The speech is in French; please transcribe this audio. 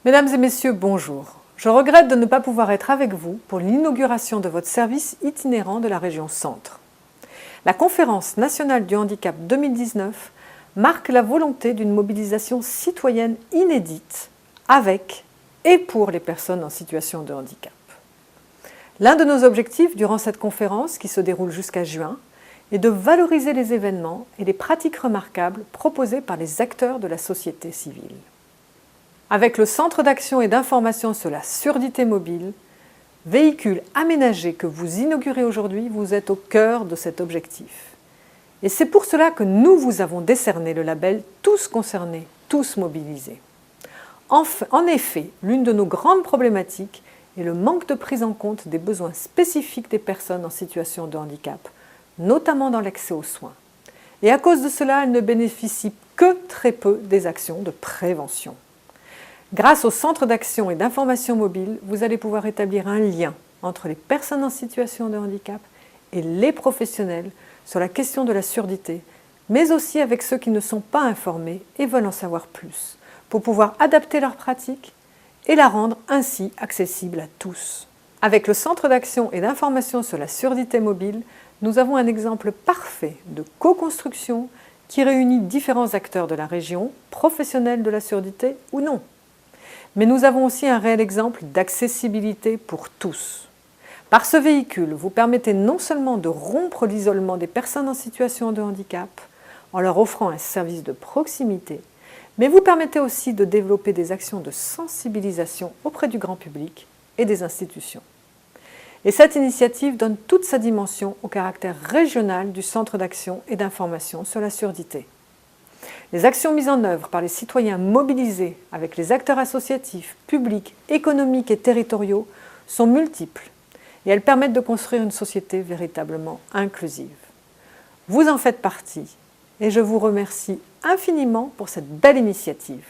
Mesdames et messieurs, bonjour. Je regrette de ne pas pouvoir être avec vous pour l'inauguration de votre service itinérant de la région Centre. La Conférence nationale du handicap 2019 marque la volonté d'une mobilisation citoyenne inédite avec et pour les personnes en situation de handicap. L'un de nos objectifs durant cette conférence, qui se déroule jusqu'à juin, est de valoriser les événements et les pratiques remarquables proposées par les acteurs de la société civile. Avec le Centre d'action et d'information sur la surdité mobile, véhicule aménagé que vous inaugurez aujourd'hui, vous êtes au cœur de cet objectif. Et c'est pour cela que nous vous avons décerné le label « Tous concernés, tous mobilisés ». En effet, l'une de nos grandes problématiques est le manque de prise en compte des besoins spécifiques des personnes en situation de handicap, notamment dans l'accès aux soins. Et à cause de cela, elles ne bénéficient que très peu des actions de prévention. Grâce au Centre d'action et d'information mobile, vous allez pouvoir établir un lien entre les personnes en situation de handicap et les professionnels sur la question de la surdité, mais aussi avec ceux qui ne sont pas informés et veulent en savoir plus, pour pouvoir adapter leurs pratiques et la rendre ainsi accessible à tous. Avec le Centre d'action et d'information sur la surdité mobile, nous avons un exemple parfait de co-construction qui réunit différents acteurs de la région, professionnels de la surdité ou non. Mais nous avons aussi un réel exemple d'accessibilité pour tous. Par ce véhicule, vous permettez non seulement de rompre l'isolement des personnes en situation de handicap en leur offrant un service de proximité, mais vous permettez aussi de développer des actions de sensibilisation auprès du grand public et des institutions. Et cette initiative donne toute sa dimension au caractère régional du Centre d'action et d'information sur la surdité. Les actions mises en œuvre par les citoyens mobilisés avec les acteurs associatifs, publics, économiques et territoriaux sont multiples et elles permettent de construire une société véritablement inclusive. Vous en faites partie et je vous remercie infiniment pour cette belle initiative.